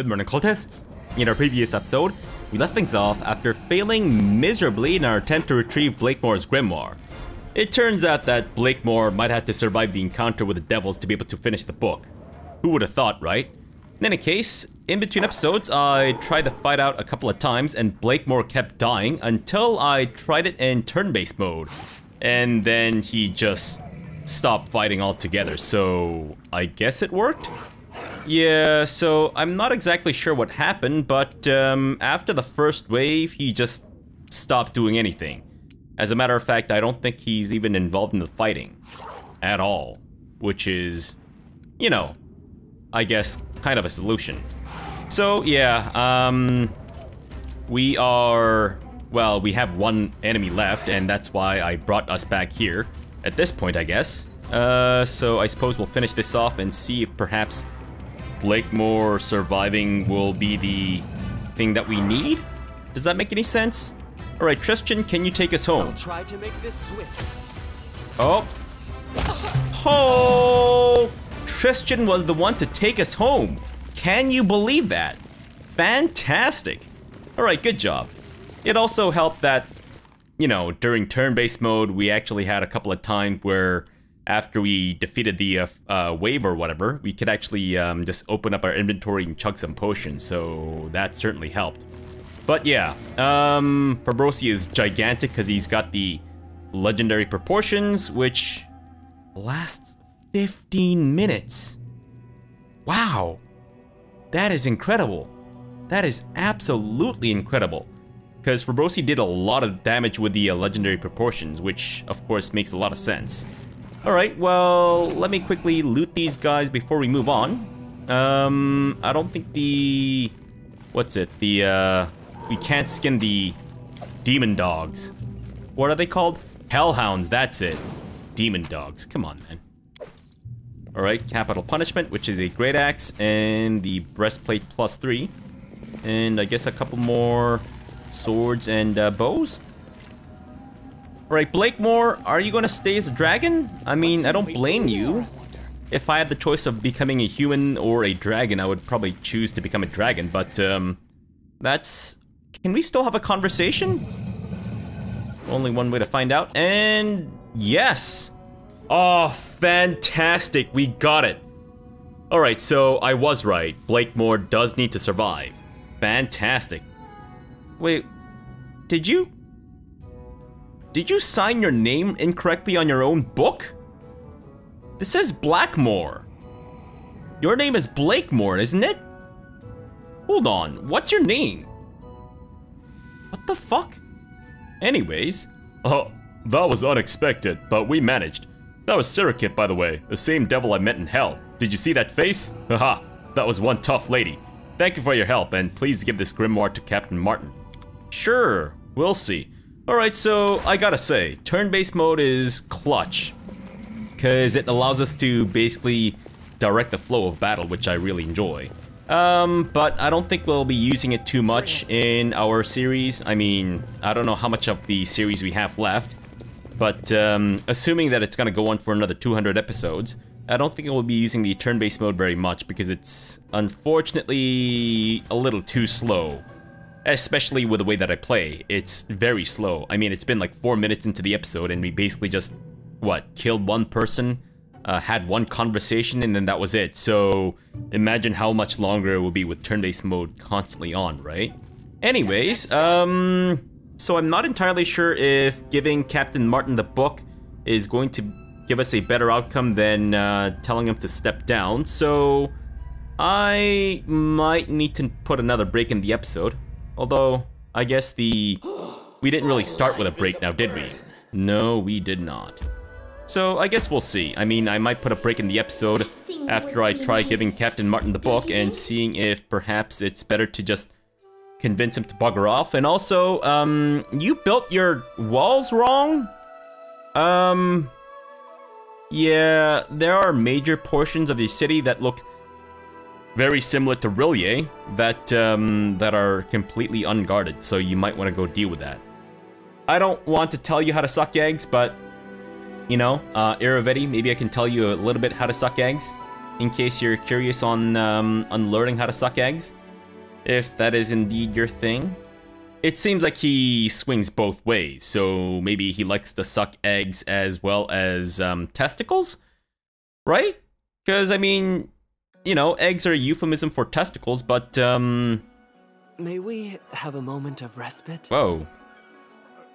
Good morning, cultists! In our previous episode, we left things off after failing miserably in our attempt to retrieve Blakemore's grimoire. It turns out that Blakemore might have to survive the encounter with the devils to be able to finish the book. Who would have thought, right? In any case, in between episodes, I tried to fight out a couple of times and Blakemore kept dying until I tried it in turn-based mode. And then he just stopped fighting altogether, so I guess it worked? Yeah, so I'm not exactly sure what happened, but after the first wave, he just stopped doing anything. As a matter of fact, I don't think he's even involved in the fighting at all, which is, you know, I guess kind of a solution. So yeah, we have one enemy left, and that's why I brought us back here at this point, I guess. So I suppose we'll finish this off and see if perhaps Blakemore surviving will be the thing that we need? Does that make any sense? Alright, Tristan, can you take us home? I'll try to make this swift. Oh. Oh! Tristan was the one to take us home. Can you believe that? Fantastic. Alright, good job. It also helped that, you know, during turn-based mode, we actually had a couple of times where after we defeated the wave or whatever, we could actually just open up our inventory and chug some potions, so that certainly helped. But yeah, Fabrosi is gigantic because he's got the legendary proportions, which lasts 15 minutes. Wow, that is incredible. That is absolutely incredible. Because Fabrosi did a lot of damage with the legendary proportions, which of course makes a lot of sense. Alright, well, let me quickly loot these guys before we move on. I don't think the... What's it? The, we can't skin the demon dogs. What are they called? Hellhounds, that's it. Demon dogs, come on, man. Alright, capital punishment, which is a great axe, and the breastplate +3. And I guess a couple more swords and bows. Alright, Blakemore, are you gonna stay as a dragon? I mean, I don't blame you. If I had the choice of becoming a human or a dragon, I would probably choose to become a dragon, but, that's... Can we still have a conversation? Only one way to find out, and... Yes! Oh, fantastic, we got it! Alright, so I was right. Blakemore does need to survive. Fantastic. Wait, did you sign your name incorrectly on your own book? This says Blackmore. Your name is Blakemore, isn't it? Hold on, what's your name? What the fuck? Anyways. Oh, that was unexpected, but we managed. That was Sirikit, by the way, the same devil I met in hell. Did you see that face? Haha, that was one tough lady. Thank you for your help, and please give this grimoire to Captain Martin. Sure, we'll see. Alright, so I gotta say, turn-based mode is clutch. Because it allows us to basically direct the flow of battle, which I really enjoy. But I don't think we'll be using it too much in our series. I mean, I don't know how much of the series we have left. But assuming that it's gonna go on for another 200 episodes, I don't think we'll be using the turn-based mode very much because it's unfortunately a little too slow. Especially with the way that I play, it's very slow. I mean, it's been like 4 minutes into the episode and we basically just, what, killed one person, had one conversation, and then that was it. So, imagine how much longer it will be with turn-based mode constantly on, right? Anyways, so I'm not entirely sure if giving Captain Martin the book is going to give us a better outcome than telling him to step down, so I might need to put another break in the episode. Although, I guess we didn't really start with a break now, did we? No, we did not. So, I guess we'll see. I mean, I might put a break in the episode after I try giving Captain Martin the book and seeing if perhaps it's better to just convince him to bugger off. And also, you built your walls wrong? Yeah, there are major portions of the city that look very similar to Rillier that are completely unguarded, so you might want to go deal with that. I don't want to tell you how to suck eggs, but, you know, Iravetti, maybe I can tell you a little bit how to suck eggs, in case you're curious on learning how to suck eggs. if that is indeed your thing. It seems like he swings both ways, so maybe he likes to suck eggs as well as testicles, right? Because, I mean, you know, eggs are a euphemism for testicles, but, May we have a moment of respite? Whoa.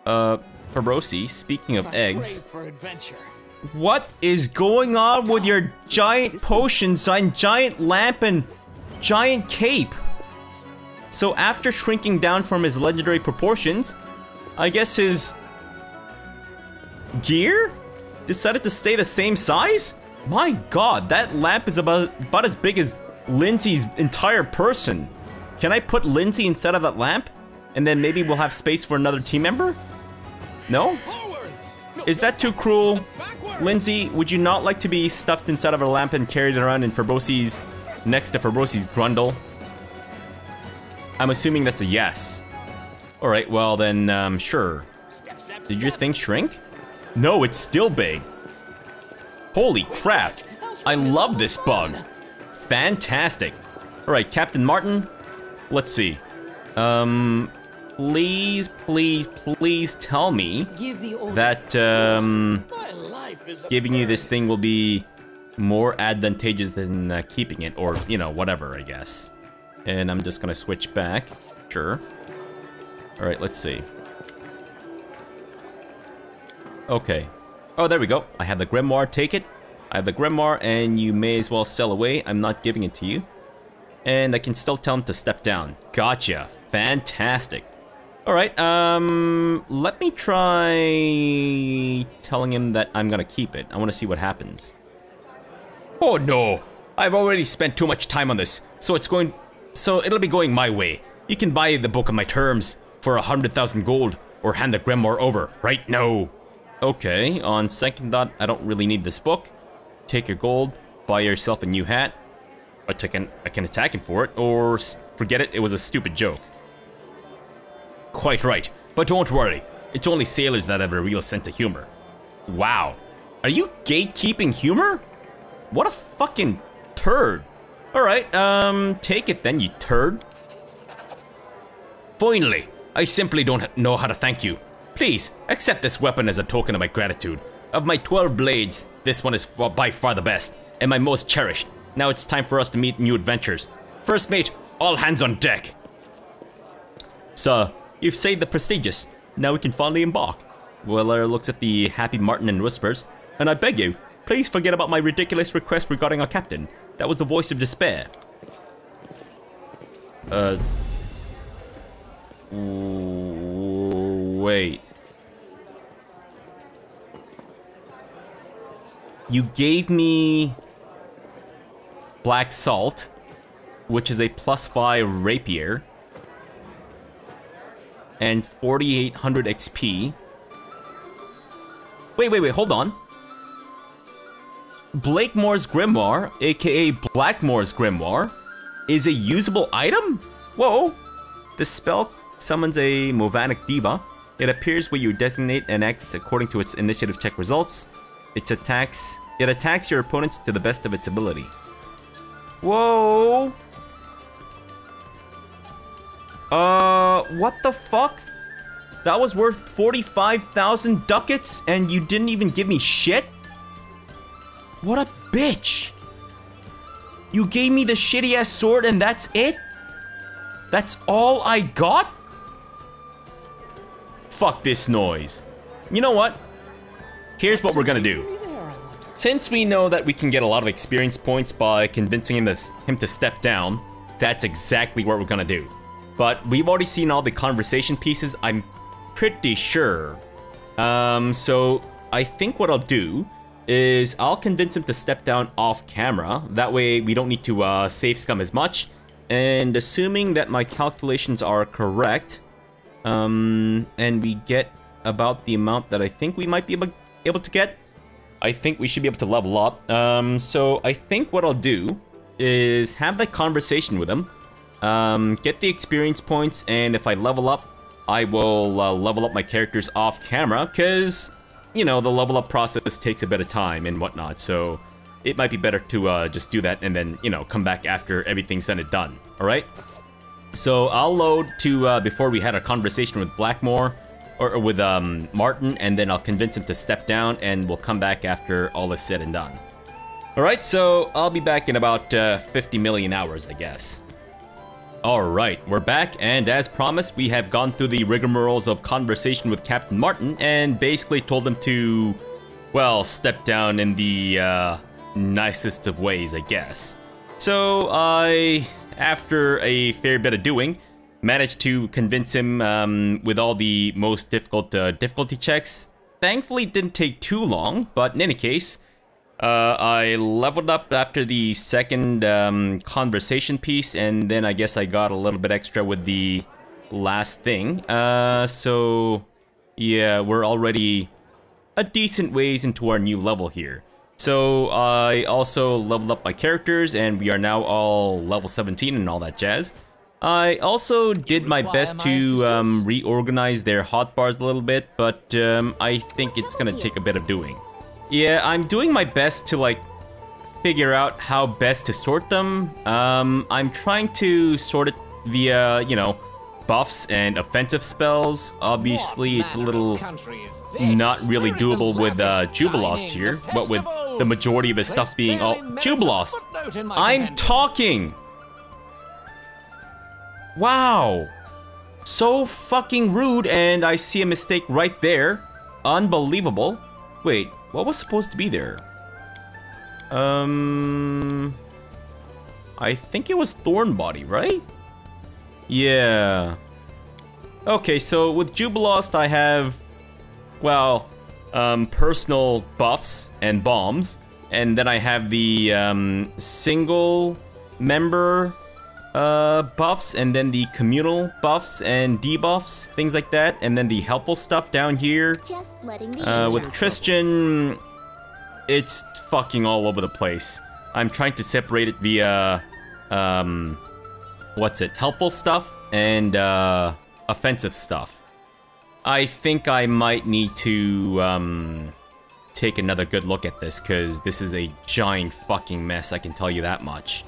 Fabrosi, speaking of eggs, For adventure. what is going on with your giant potions and giant lamp and giant cape? So after shrinking down from his legendary proportions, I guess his gear decided to stay the same size? My god, that lamp is about as big as Lindsay's entire person. Can I put Lindsay instead of that lamp? And then maybe we'll have space for another team member? No? Is that too cruel? Lindsay, would you not like to be stuffed inside of a lamp and carried around in Fabrosi's, next to Fabrosi's grundle? I'm assuming that's a yes. Alright, well then, sure. Did your thing shrink? No, it's still big. Holy crap. I love this bug. Fantastic. Alright, Captain Martin. Let's see. Please, please, please tell me that, giving you this thing will be more advantageous than keeping it, or, you know, whatever, I guess. And I'm just gonna switch back. Sure. Alright, let's see. Okay. Oh, there we go. I have the grimoire, take it. I have the grimoire, and you may as well sell away. I'm not giving it to you. And I can still tell him to step down. Gotcha. Fantastic. Alright, let me try telling him that I'm gonna keep it. I wanna see what happens. Oh no! I've already spent too much time on this, so it'll be going my way. You can buy the book on my terms for 100,000 gold, or hand the grimoire over right now. Okay, on second thought, I don't really need this book. Take your gold, buy yourself a new hat. I can attack him for it, or forget it, it was a stupid joke. Quite right, but don't worry. It's only sailors that have a real sense of humor. Wow. Are you gatekeeping humor? What a fucking turd. Alright, take it then, you turd. Finally, I simply don't know how to thank you. Please, accept this weapon as a token of my gratitude. Of my 12 blades, this one is by far the best, and my most cherished. Now it's time for us to meet new adventures. First mate, all hands on deck. Sir, you've saved the prestigious. Now we can finally embark. Weller looks at the happy Martin and whispers, and I beg you, please forget about my ridiculous request regarding our captain. That was the voice of despair. Wait. You gave me black salt, which is a +5 rapier, and 4,800 XP. Wait, hold on. Blakemore's Grimoire, aka Blackmore's Grimoire, is a usable item? Whoa! The spell summons a Movanic Diva. It appears where you designate an X according to its initiative check results. It attacks your opponents to the best of its ability. Whoa! What the fuck? That was worth 45,000 ducats and you didn't even give me shit? What a bitch! You gave me the shitty ass sword and that's it? That's all I got? Fuck this noise. You know what? Here's what we're gonna do. Since we know that we can get a lot of experience points by convincing him to step down, that's exactly what we're gonna do. But we've already seen all the conversation pieces, I'm pretty sure. So I think what I'll do is I'll convince him to step down off camera. That way we don't need to save scum as much. And assuming that my calculations are correct, and we get about the amount that I think we might be able to get, I think we should be able to level up. So I think what I'll do is have that conversation with him, get the experience points, and if I level up, I will level up my characters off camera, because, you know, the level up process takes a bit of time and whatnot, so it might be better to just do that and then, you know, come back after everything's said and done, alright? So I'll load to before we had a conversation with Blackmore, or with Martin, and then I'll convince him to step down, and we'll come back after all is said and done. Alright, so I'll be back in about 50 million hours, I guess. Alright, we're back, and as promised, we have gone through the rigmaroles of conversation with Captain Martin, and basically told him to, well, step down in the nicest of ways, I guess. So I, after a fair bit of doing, managed to convince him with all the most difficult difficulty checks. Thankfully, it didn't take too long, but in any case, I leveled up after the second conversation piece, and then I guess I got a little bit extra with the last thing. So yeah, we're already a decent ways into our new level here. So I also leveled up my characters, and we are now all level 17 and all that jazz. I also did my best to reorganize their hotbars a little bit, but I think it's gonna take a bit of doing. Yeah, I'm doing my best to like figure out how best to sort them. I'm trying to sort it via, you know, buffs and offensive spells. Obviously, it's a little not really doable with Jubilost here, but with the majority of his stuff being all Jubilost. I'm talking. Wow, so fucking rude, and I see a mistake right there. Unbelievable. Wait, what was supposed to be there? I think it was Thornbody, right? Yeah. Okay, so with Jubilost I have, well, personal buffs and bombs, and then I have the single member buffs, and then the communal buffs and debuffs, things like that, and then the helpful stuff down here. Just letting the With Christian, it's fucking all over the place. I'm trying to separate it via, what's it, helpful stuff and offensive stuff. I think I might need to take another good look at this, because this is a giant fucking mess, I can tell you that much.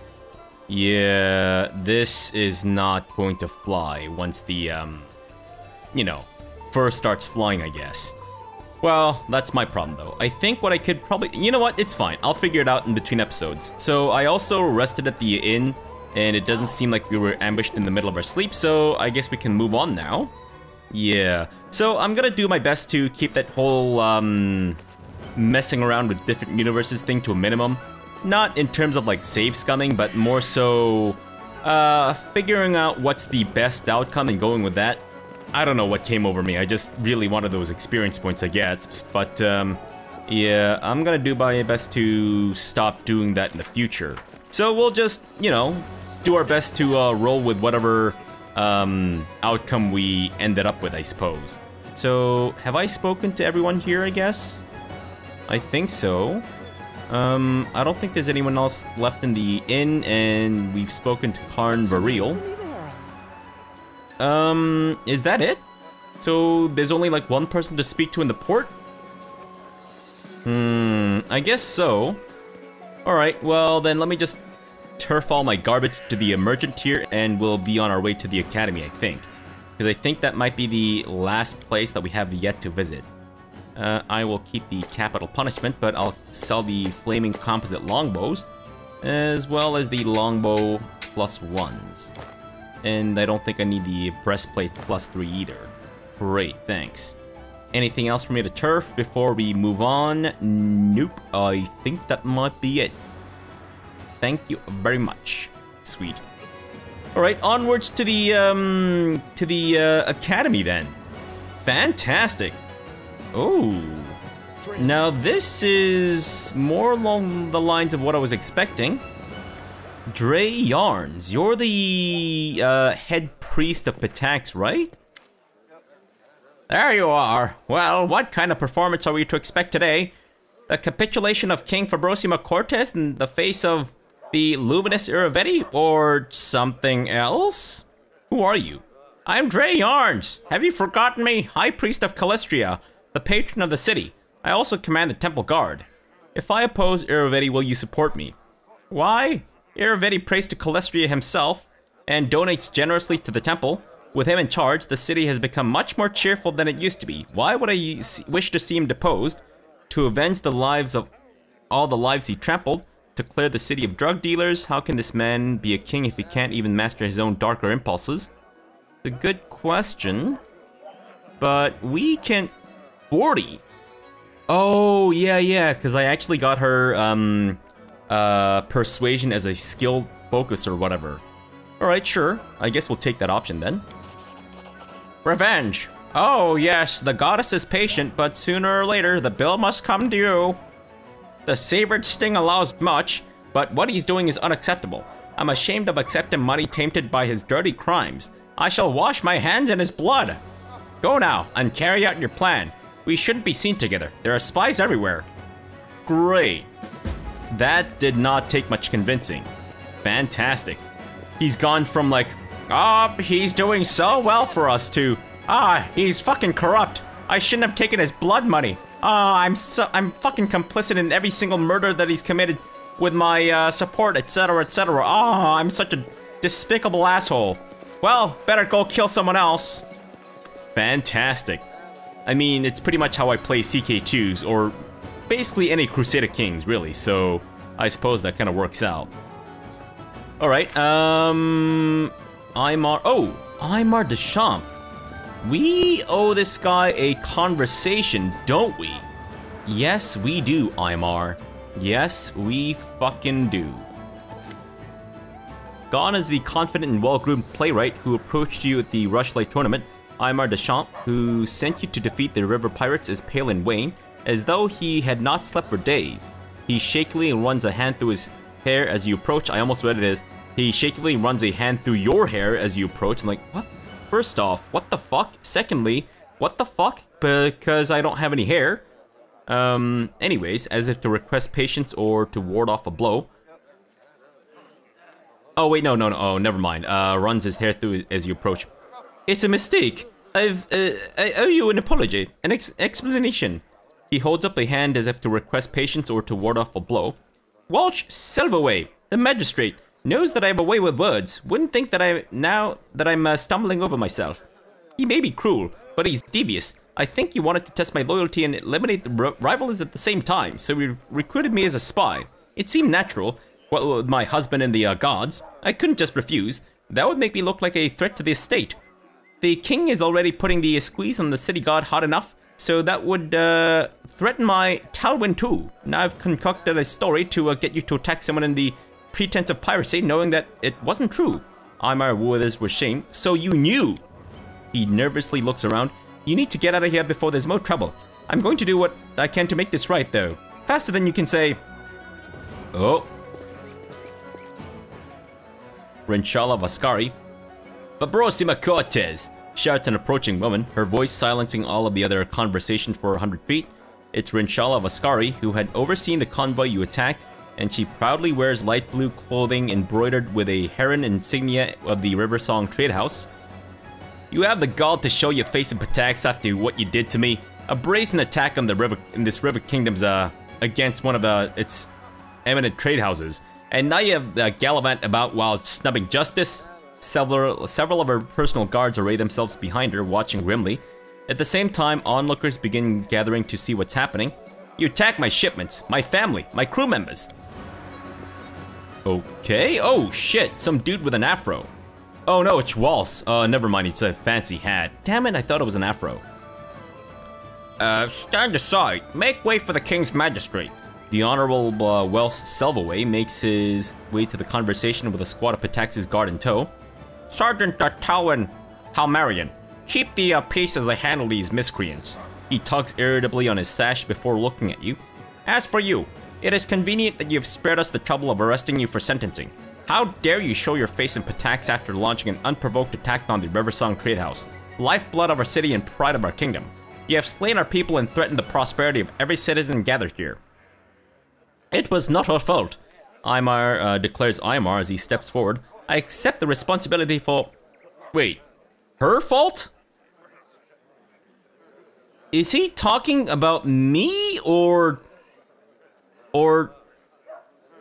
Yeah, this is not going to fly once the, you know, fur starts flying, I guess. Well, that's my problem, though. I think what I could probably... You know what? It's fine. I'll figure it out in between episodes. So, I also rested at the inn, and it doesn't seem like we were ambushed in the middle of our sleep, so I guess we can move on now. Yeah. So, I'm gonna do my best to keep that whole, messing around with different universes thing to a minimum. Not in terms of like save scumming, but more so figuring out what's the best outcome and going with that. I don't know what came over me. I just really wanted those experience points, I guess. But yeah, I'm gonna do my best to stop doing that in the future. So we'll just, you know, do our best to roll with whatever outcome we ended up with, I suppose. So have I spoken to everyone here, I guess? I think so. I don't think there's anyone else left in the inn, and we've spoken to Karn Variel. Is that it? So there's only like one person to speak to in the port? I guess so. Alright, well then let me just turf all my garbage to the emergent here, and we'll be on our way to the academy, I think. Because I think that might be the last place that we have yet to visit. I will keep the capital punishment, but I'll sell the flaming composite longbows, as well as the longbow +1s. And I don't think I need the breastplate +3 either. Great, thanks. Anything else for me to turf before we move on? Nope, I think that might be it. Thank you very much. Sweet. Alright, onwards to the academy then. Fantastic. Oh, now this is more along the lines of what I was expecting. Dre Yarns, you're the head priest of Pitax, right? There you are. Well, what kind of performance are we to expect today? The capitulation of King Fabrosi Cortez in the face of the luminous Iravetti, or something else? Who are you? I'm Dre Yarns. Have you forgotten me? High Priest of Calistria, the patron of the city. I also command the temple guard. If I oppose Iravetti, will you support me? Why? Iravetti prays to Calistria himself. and donates generously to the temple. With him in charge, the city has become much more cheerful than it used to be. Why would I wish to see him deposed? To avenge the lives of all the lives he trampled, to clear the city of drug dealers. How can this man be a king if he can't even master his own darker impulses? It's a good question, but we can... 40. Oh, yeah, because I actually got her persuasion as a skill focus or whatever. Alright, sure. I guess we'll take that option then. Revenge. Oh, yes, the goddess is patient, but sooner or later, the bill must come due. The savored sting allows much, but what he's doing is unacceptable. I'm ashamed of accepting money tainted by his dirty crimes. I shall wash my hands in his blood. Go now, and carry out your plan. We shouldn't be seen together. There are spies everywhere. Great. That did not take much convincing. Fantastic. He's gone from like, he's doing so well for us to, he's fucking corrupt. I shouldn't have taken his blood money. I'm fucking complicit in every single murder that he's committed with my support, etc., etc. I'm such a despicable asshole. Well, better go kill someone else. Fantastic. I mean, it's pretty much how I play CK2s, or basically any Crusader Kings, really, so I suppose that kind of works out. Alright, Aymar Deschamps. We owe this guy a conversation, don't we? Yes, we do, Aymar. Yes, we fucking do. Gone is the confident and well-groomed playwright who approached you at the Rushlight tournament. Aymar Deschamps, who sent you to defeat the river pirates, is pale and wan, as though he had not slept for days. He shakily runs a hand through his hair as you approach. I almost read it as, he shakily runs a hand through your hair as you approach. I'm like, what? First off, what the fuck? Secondly, what the fuck? Because I don't have any hair. Anyways, as if to request patience or to ward off a blow. Oh, wait, no, oh, never mind. Runs his hair through as you approach. It's a mistake. I owe you an apology, an explanation. He holds up a hand as if to request patience or to ward off a blow. Walsh Silverway, the magistrate, knows that I have a way with words. Wouldn't think that I'm stumbling over myself. He may be cruel, but he's devious. I think he wanted to test my loyalty and eliminate the rivals at the same time, so he recruited me as a spy. It seemed natural. Well, with my husband and the gods, I couldn't just refuse. That would make me look like a threat to the estate. The king is already putting the squeeze on the city god hot enough, so that would threaten my Talwyn too. Now I've concocted a story to get you to attack someone in the pretense of piracy, knowing that it wasn't true. Aymar withers with shame. So you knew. He nervously looks around. You need to get out of here before there's more trouble. I'm going to do what I can to make this right, though. Faster than you can say. Oh. Rinshala Vascari. Fabrosi Cortez, shouts an approaching woman, her voice silencing all of the other conversation for 100 feet. It's Rinshala Vascari, who had overseen the convoy you attacked, and she proudly wears light blue clothing embroidered with a heron insignia of the Riversong Trade House. You have the gall to show your face in Patax after what you did to me. A brazen attack on the river in this river kingdom's against one of its eminent trade houses, and now you have gallivant about while snubbing justice. Several of her personal guards array themselves behind her, watching grimly. At the same time, onlookers begin gathering to see what's happening. You attack my shipments, my family, my crew members. Okay. Oh shit, some dude with an afro. Oh no, it's Waltz. Never mind, it's a fancy hat. Damn it, I thought it was an afro. Stand aside. Make way for the king's magistrate. The Honorable Welsh Selvaway makes his way to the conversation with a squad of Patax's guard in tow. Sergeant Talwyn Halmarian, keep the peace as I handle these miscreants. He tugs irritably on his sash before looking at you. As for you, it is convenient that you have spared us the trouble of arresting you for sentencing. How dare you show your face in Patax after launching an unprovoked attack on the Riversong Trade House, lifeblood of our city and pride of our kingdom. You have slain our people and threatened the prosperity of every citizen gathered here. It was not our fault, Aymar declares Aymar as he steps forward. I accept the responsibility for... Wait, her fault? Is he talking about me or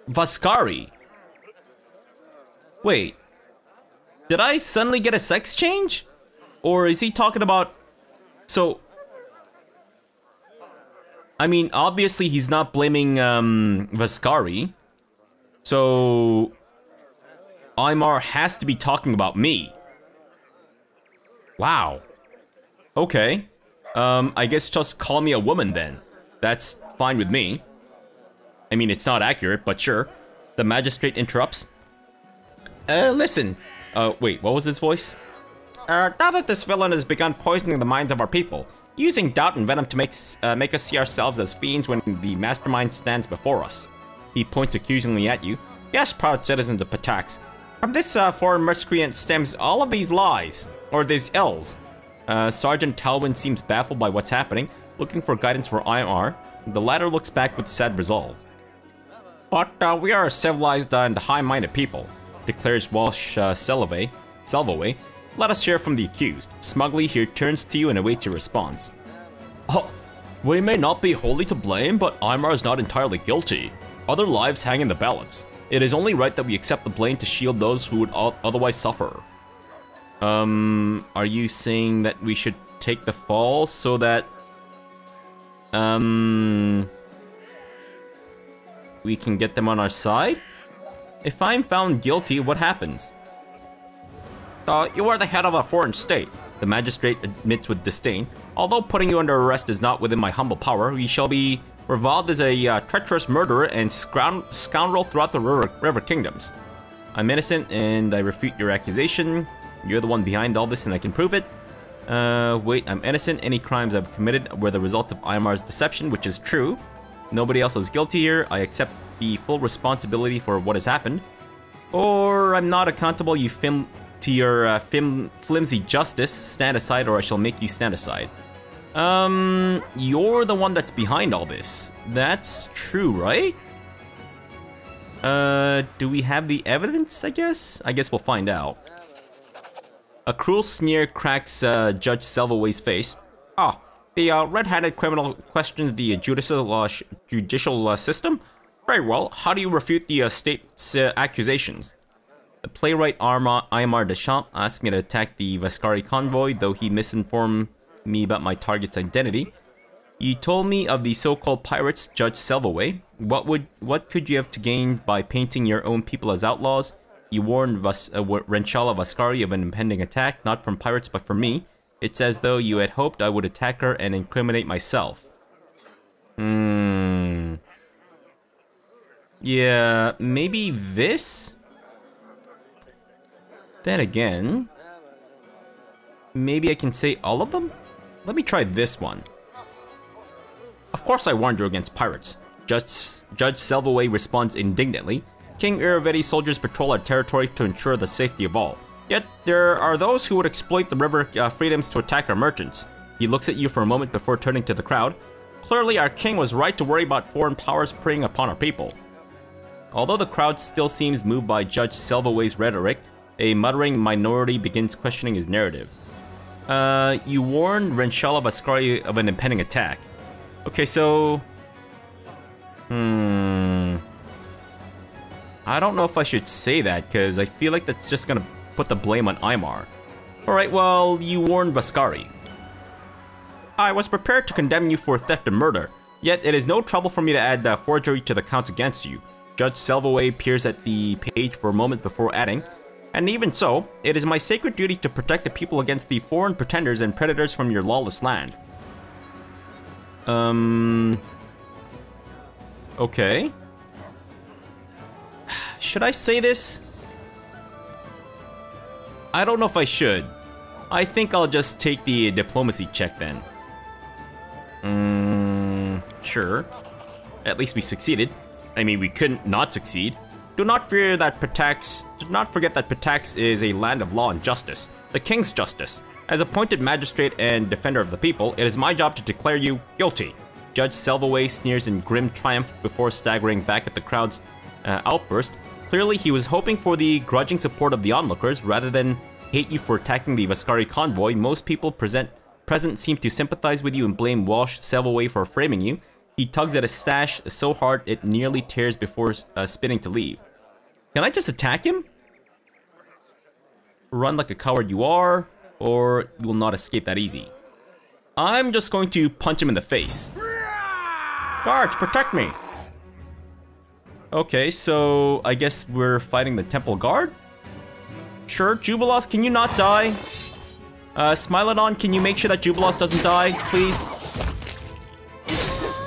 Vascari? Wait. Did I suddenly get a sex change? Or is he talking about... So... I mean, obviously he's not blaming Vascari. So... Aymar has to be talking about me. Wow. Okay. I guess just call me a woman then. That's fine with me. I mean, it's not accurate, but sure. The magistrate interrupts. Listen. Wait, what was his voice? Now that this villain has begun poisoning the minds of our people, using doubt and venom to make us see ourselves as fiends when the mastermind stands before us. He points accusingly at you. Yes, proud citizens of Patax. From this foreign miscreant stems all of these lies, or these ills. Sergeant Talwin seems baffled by what's happening, looking for guidance for Aymar. The latter looks back with sad resolve. But we are a civilized and high-minded people, declares Walsh Selvaway. Let us hear from the accused. Smugly, he turns to you and awaits your response. Oh, we may not be wholly to blame, but Aymar is not entirely guilty. Other lives hang in the balance. It is only right that we accept the blame to shield those who would otherwise suffer. Are you saying that we should take the fall so that... we can get them on our side? If I'm found guilty, what happens? You are the head of a foreign state, the magistrate admits with disdain. Although putting you under arrest is not within my humble power, you shall be reviled as a treacherous murderer and scoundrel throughout the river kingdoms. I'm innocent and I refute your accusation. You're the one behind all this and I can prove it. Wait, I'm innocent. Any crimes I've committed were the result of Aymar's deception, which is true. Nobody else is guilty here. I accept the full responsibility for what has happened. Or I'm not accountable, you flimsy justice. Stand aside or I shall make you stand aside. You're the one that's behind all this. That's true, right? Do we have the evidence, I guess? I guess we'll find out. A cruel sneer cracks Judge Selvaway's face. Ah, the red-handed criminal questions the judicial system? Very well, how do you refute the state's accusations? The playwright Aymar Deschamps asked me to attack the Vascari convoy, though he misinformed me about my target's identity. You told me of the so-called pirates, Judge Selvaway. What could you have to gain by painting your own people as outlaws? You warned Renchala Vascari of an impending attack, not from pirates but from me. It's as though you had hoped I would attack her and incriminate myself. Yeah, maybe this? Then again, maybe I can say all of them? Let me try this one. Of course I warned you against pirates. Judge Selvaway responds indignantly. King Iravetti's soldiers patrol our territory to ensure the safety of all. Yet, there are those who would exploit the river freedoms to attack our merchants. He looks at you for a moment before turning to the crowd. Clearly, our king was right to worry about foreign powers preying upon our people. Although the crowd still seems moved by Judge Selvaway's rhetoric, a muttering minority begins questioning his narrative. You warned Renchala Vascari of an impending attack. Okay, so... I don't know if I should say that, because I feel like that's just gonna put the blame on Aymar. Alright, well, you warned Vascari. I was prepared to condemn you for theft and murder, yet it is no trouble for me to add forgery to the counts against you. Judge Selvaway peers at the page for a moment before adding, and even so, it is my sacred duty to protect the people against the foreign pretenders and predators from your lawless land. Okay. Should I say this? I don't know if I should. I think I'll just take the diplomacy check then. Sure. At least we succeeded. I mean, we couldn't not succeed. Do not forget that Patax is a land of law and justice. The king's justice. As appointed magistrate and defender of the people, it is my job to declare you guilty. Judge Selvaway sneers in grim triumph before staggering back at the crowd's outburst. Clearly, he was hoping for the grudging support of the onlookers rather than hate you for attacking the Vascari convoy. Most people present seem to sympathize with you and blame Walsh Selvaway for framing you. He tugs at his stash so hard it nearly tears before spinning to leave. Can I just attack him? Run like a coward you are, or you will not escape that easy. I'm just going to punch him in the face. Guards, protect me! Okay, so I guess we're fighting the temple guard? Sure, Jubilos, can you not die? Smilodon, can you make sure that Jubilos doesn't die, please?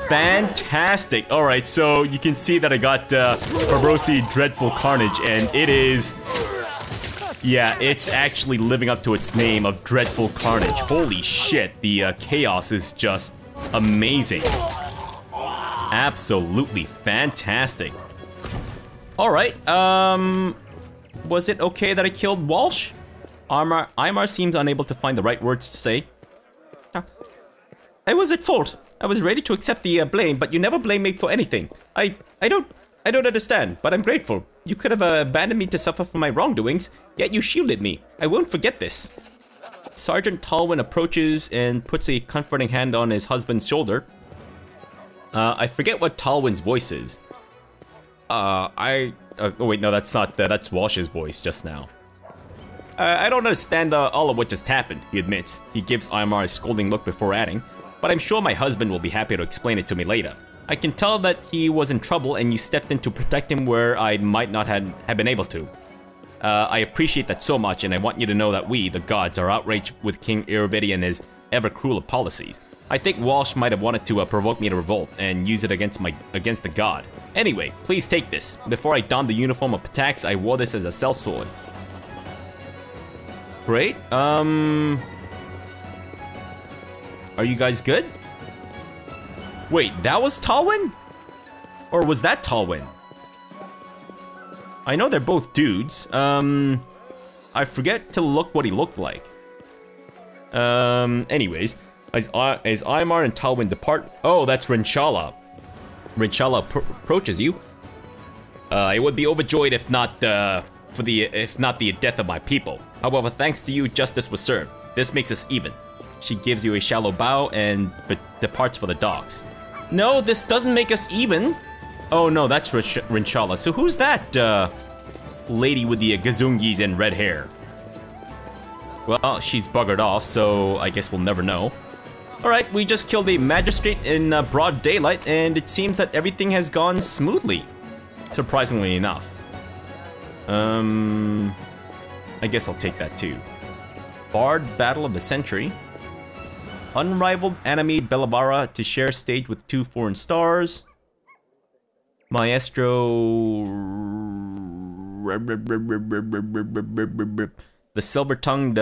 Fantastic! Alright, so you can see that I got Fabrosi Dreadful Carnage, and it is... Yeah, it's actually living up to its name of Dreadful Carnage. Holy shit, the chaos is just amazing. Absolutely fantastic. Alright, was it okay that I killed Walsh? Aymar seems unable to find the right words to say. I was at fault. I was ready to accept the blame, but you never blame me for anything. I don't understand, but I'm grateful. You could have abandoned me to suffer for my wrongdoings, yet you shielded me. I won't forget this. Sergeant Talwyn approaches and puts a comforting hand on his husband's shoulder. I forget what Talwyn's voice is. Oh wait, no, that's not, that's Walsh's voice just now. I don't understand all of what just happened, he admits. He gives Aymar a scolding look before adding, but I'm sure my husband will be happy to explain it to me later. I can tell that he was in trouble and you stepped in to protect him where I might not have been able to. I appreciate that so much, and I want you to know that we, the gods, are outraged with King Irvidi and his ever-crueler policies. I think Walsh might have wanted to provoke me to revolt and use it against the god. Anyway, please take this. Before I donned the uniform of Patax, I wore this as a sellsword. Great. Are you guys good? Wait, that was Talwyn? Or was that Talwyn? I know they're both dudes. I forget to look what he looked like. Anyways, as Aymar and Talwyn depart... Oh, that's Rinshala. Rinshala approaches you. I would be overjoyed if not the death of my people. However, thanks to you, justice was served. This makes us even. She gives you a shallow bow and departs for the docks. No, this doesn't make us even. Oh no, that's Rinshala. So who's that lady with the gazungis and red hair? Well, she's buggered off, so I guess we'll never know. Alright, we just killed a magistrate in broad daylight, and it seems that everything has gone smoothly. Surprisingly enough. I guess I'll take that too. Bard Battle of the Century. Unrivaled enemy Bellavara to share stage with 2 foreign stars. Maestro... The Silver-Tongued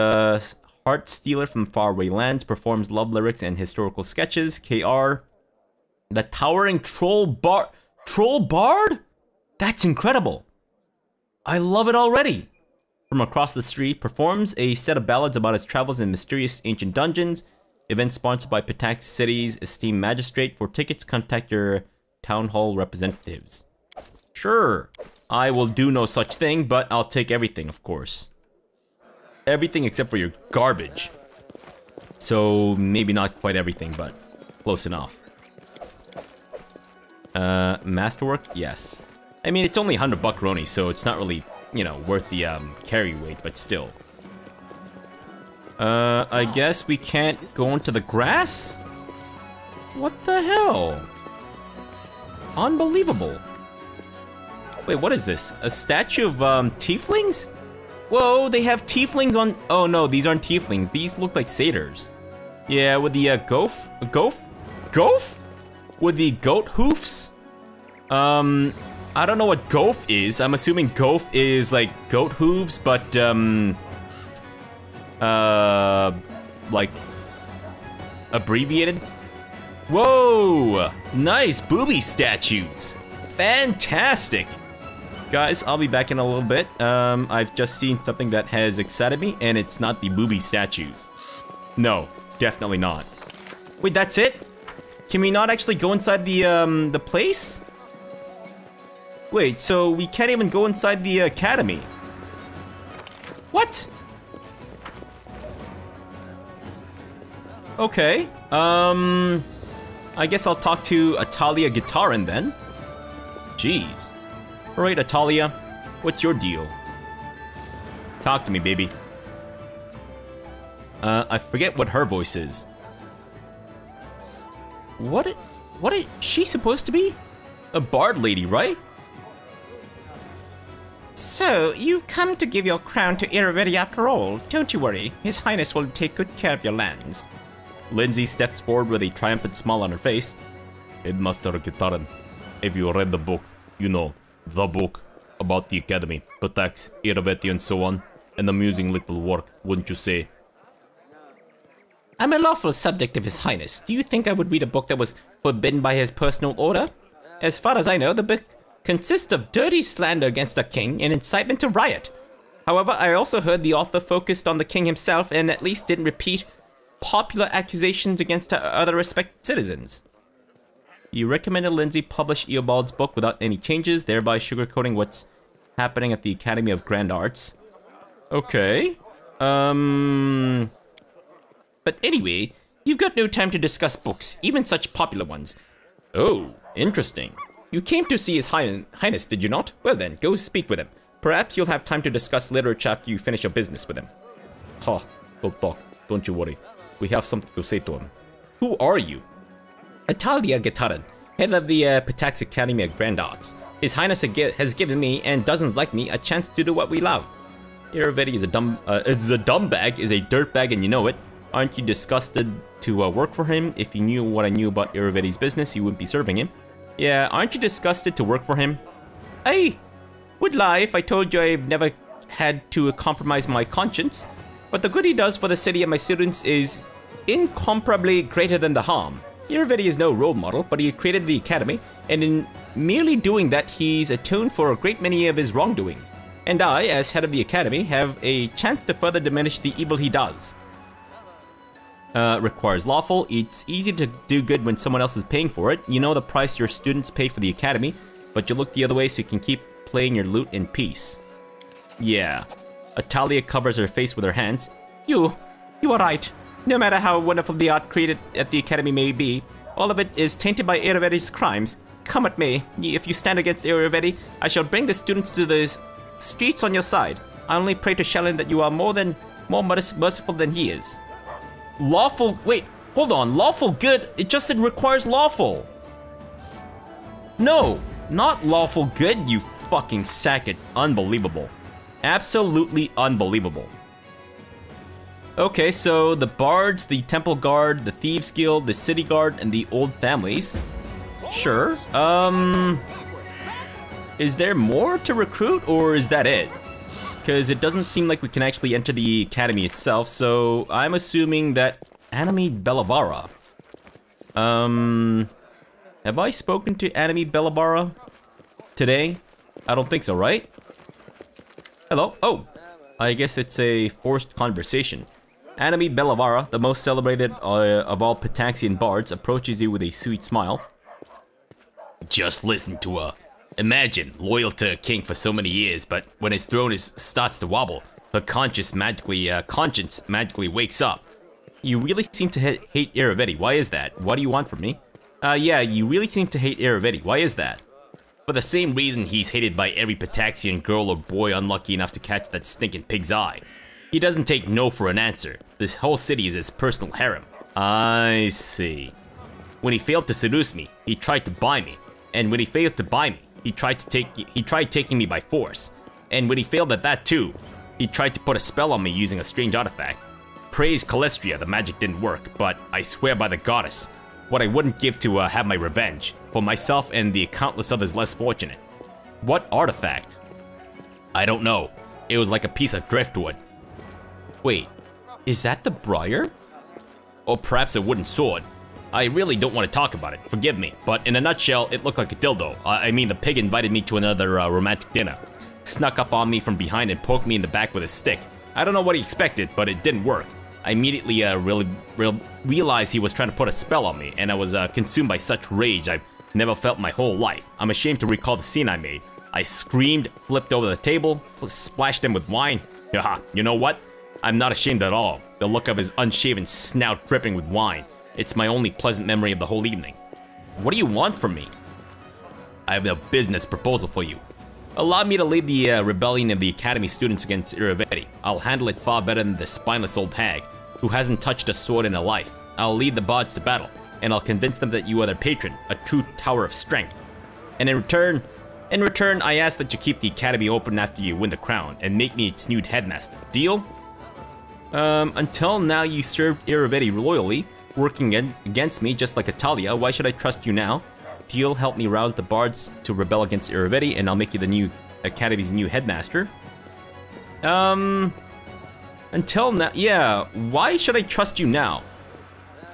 Heart Stealer from Faraway Lands performs love lyrics and historical sketches. KR. The Towering Troll Bard... Troll Bard? That's incredible. I love it already. From across the street, performs a set of ballads about his travels in mysterious ancient dungeons. Event sponsored by Patax City's esteemed magistrate. For tickets, contact your town hall representatives. Sure, I will do no such thing, but I'll take everything, of course. Everything except for your garbage. So, maybe not quite everything, but close enough. Masterwork? Yes. I mean, it's only 100 buckroni, so it's not really, you know, worth the carry weight, but still. I guess we can't go into the grass? What the hell? Unbelievable. Wait, what is this? A statue of tieflings? Whoa, they have tieflings on... Oh no, these aren't tieflings. These look like satyrs. Yeah, with the Goaf? With the goat hoofs? I don't know what Goaf is. I'm assuming Goaf is like goat hooves, but like abbreviated. Whoa, nice booby statues. Fantastic. Guys, I'll be back in a little bit. I've just seen something that has excited me, and it's not the booby statues. No, definitely not. Wait, that's it? Can we not actually go inside the place? Wait, so we can't even go inside the academy? What? Okay, I guess I'll talk to Atalia Gitarin then. Jeez. Alright, Atalia, what's your deal? Talk to me, baby. I forget what her voice is. What is she supposed to be? A bard lady, right? So, you've come to give your crown to Iruvedi after all. Don't you worry, His Highness will take good care of your lands. Lindsay steps forward with a triumphant smile on her face. Headmaster Gitaran, if you read the book, you know, the book about the academy, attacks, Iruvedi and so on, an amusing little work, wouldn't you say? I'm a lawful subject of His Highness. Do you think I would read a book that was forbidden by his personal order? As far as I know, the book consists of dirty slander against the king and incitement to riot. However, I also heard the author focused on the king himself and at least didn't repeat popular accusations against other respected citizens. You recommended Lindsay publish Eobald's book without any changes, thereby sugarcoating what's happening at the Academy of Grand Arts. Okay. But anyway, you've got no time to discuss books, even such popular ones. Oh, interesting. You came to see His Highness, did you not? Well then, go speak with him. Perhaps you'll have time to discuss literature after you finish your business with him. Ha, we'll talk. Don't you worry. We have something to say to him. Who are you? Atalia Gitaran, head of the Patax Academy of Grand Arts. His Highness has given me, and dozens like me, a chance to do what we love. Iruvedi is a dumb bag, is a dirtbag, and you know it. Aren't you disgusted to work for him? If you knew what I knew about Iruvedi's business, you wouldn't be serving him. Yeah, aren't you disgusted to work for him? I would lie if I told you I've never had to compromise my conscience, but the good he does for the city and my students is incomparably greater than the harm. Iruvedi is no role model, but he created the academy, and in merely doing that, he's atoned for a great many of his wrongdoings. And I, as head of the academy, have a chance to further diminish the evil he does. Requires lawful. It's easy to do good when someone else is paying for it. You know the price your students pay for the academy, but you look the other way so you can keep playing your lute in peace. Yeah. Atalia covers her face with her hands. You are right. No matter how wonderful the art created at the academy may be, all of it is tainted by Iruvedi's crimes. Come at me. If you stand against Iruvedi, I shall bring the students to the streets on your side. I only pray to Shelyn that you are more merciful than he is. Lawful, wait, hold on, lawful good, it just said requires lawful. No, not lawful good, you fucking sack it. Unbelievable. Absolutely unbelievable. Okay, so the bards, the temple guard, the thieves guild, the city guard, and the old families. Sure, is there more to recruit, or is that it? Because it doesn't seem like we can actually enter the academy itself, so I'm assuming that Anime Bellavara. Have I spoken to Anime Bellavara today? I don't think so, right? Hello? Oh, I guess it's a forced conversation. Anime Bellavara, the most celebrated of all Pataxian bards, approaches you with a sweet smile. Just listen to her. Imagine, loyal to a king for so many years, but when his throne starts to wobble, her conscience magically wakes up. You really seem to hate Iruvedi. Why is that? What do you want from me? Yeah, you really seem to hate Iruvedi. Why is that? For the same reason he's hated by every Pataxian girl or boy unlucky enough to catch that stinking pig's eye. He doesn't take no for an answer. This whole city is his personal harem. I see. When he failed to seduce me, he tried to buy me. And when he failed to buy me, he tried taking me by force. And when he failed at that too, he tried to put a spell on me using a strange artifact. Praise Calistria, the magic didn't work, but I swear by the goddess, what I wouldn't give to have my revenge, for myself and the countless others less fortunate. What artifact? I don't know. It was like a piece of driftwood. Wait, is that the briar? Or perhaps a wooden sword. I really don't want to talk about it, forgive me, but in a nutshell, it looked like a dildo. I mean, the pig invited me to another romantic dinner. Snuck up on me from behind and poked me in the back with a stick. I don't know what he expected, but it didn't work. I immediately realized he was trying to put a spell on me, and I was consumed by such rage I've never felt my whole life. I'm ashamed to recall the scene I made. I screamed, flipped over the table, splashed him with wine. Haha, you know what? I'm not ashamed at all. The look of his unshaven snout dripping with wine. It's my only pleasant memory of the whole evening. What do you want from me? I have a business proposal for you. Allow me to lead the rebellion of the Academy students against Iruvedi. I'll handle it far better than the spineless old hag. who hasn't touched a sword in a life. I'll lead the bards to battle, and I'll convince them that you are their patron, a true tower of strength. And in return, I ask that you keep the academy open after you win the crown, and make me its new headmaster. Deal? Until now you served Iravetti loyally, working against me just like Italia. Why should I trust you now? Deal, help me rouse the bards to rebel against Iravetti, and I'll make you the new academy's new headmaster. Until now, yeah, why should I trust you now?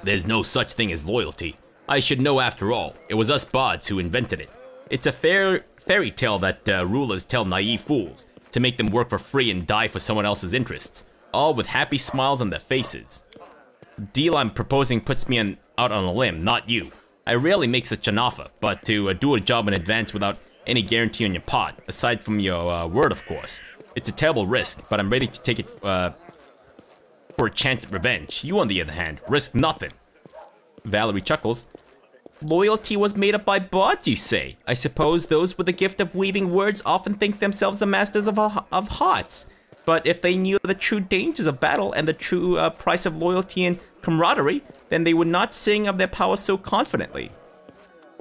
There's no such thing as loyalty. I should know after all. It was us bards who invented it. It's a fairy tale that rulers tell naive fools, to make them work for free and die for someone else's interests, all with happy smiles on their faces. The deal I'm proposing puts me out on a limb, not you. I rarely make such an offer, but to do a job in advance without any guarantee on your part, aside from your word, of course. It's a terrible risk, but I'm ready to take it for a chance at revenge. You, on the other hand, risk nothing. Valerie chuckles. Loyalty was made up by bards, you say? I suppose those with the gift of weaving words often think themselves the masters of hearts. But if they knew the true dangers of battle and the true price of loyalty and camaraderie, then they would not sing of their power so confidently.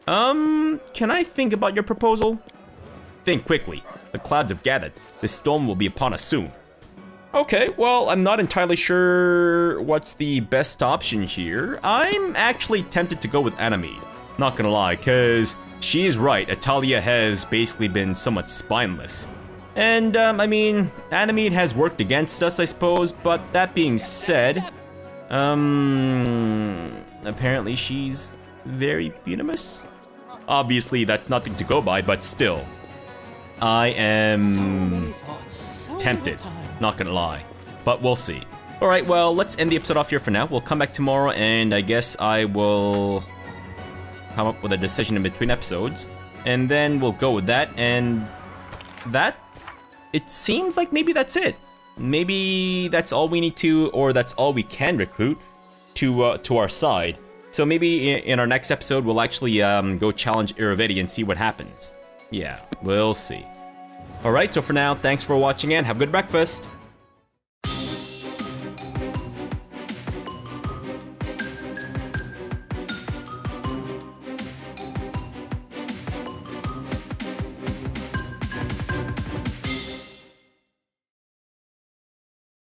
Can I think about your proposal? Think quickly. The clouds have gathered. This storm will be upon us soon. Okay, well, I'm not entirely sure what's the best option here. I'm actually tempted to go with Anamid. Not gonna lie, cause she's right. Italia has basically been somewhat spineless. And, I mean, Anamid has worked against us, I suppose, but that being said, apparently she's very venomous? Obviously, that's nothing to go by, but still. I am tempted, not gonna lie, but we'll see. Alright, well, let's end the episode off here for now. We'll come back tomorrow, and I guess I will come up with a decision in between episodes, and then we'll go with that, and that, it seems like maybe that's it. Maybe that's all we need to, or that's all we can recruit to our side. So maybe in our next episode, we'll actually go challenge Iravetti and see what happens. Yeah, we'll see. Alright, so for now, thanks for watching and have a good breakfast.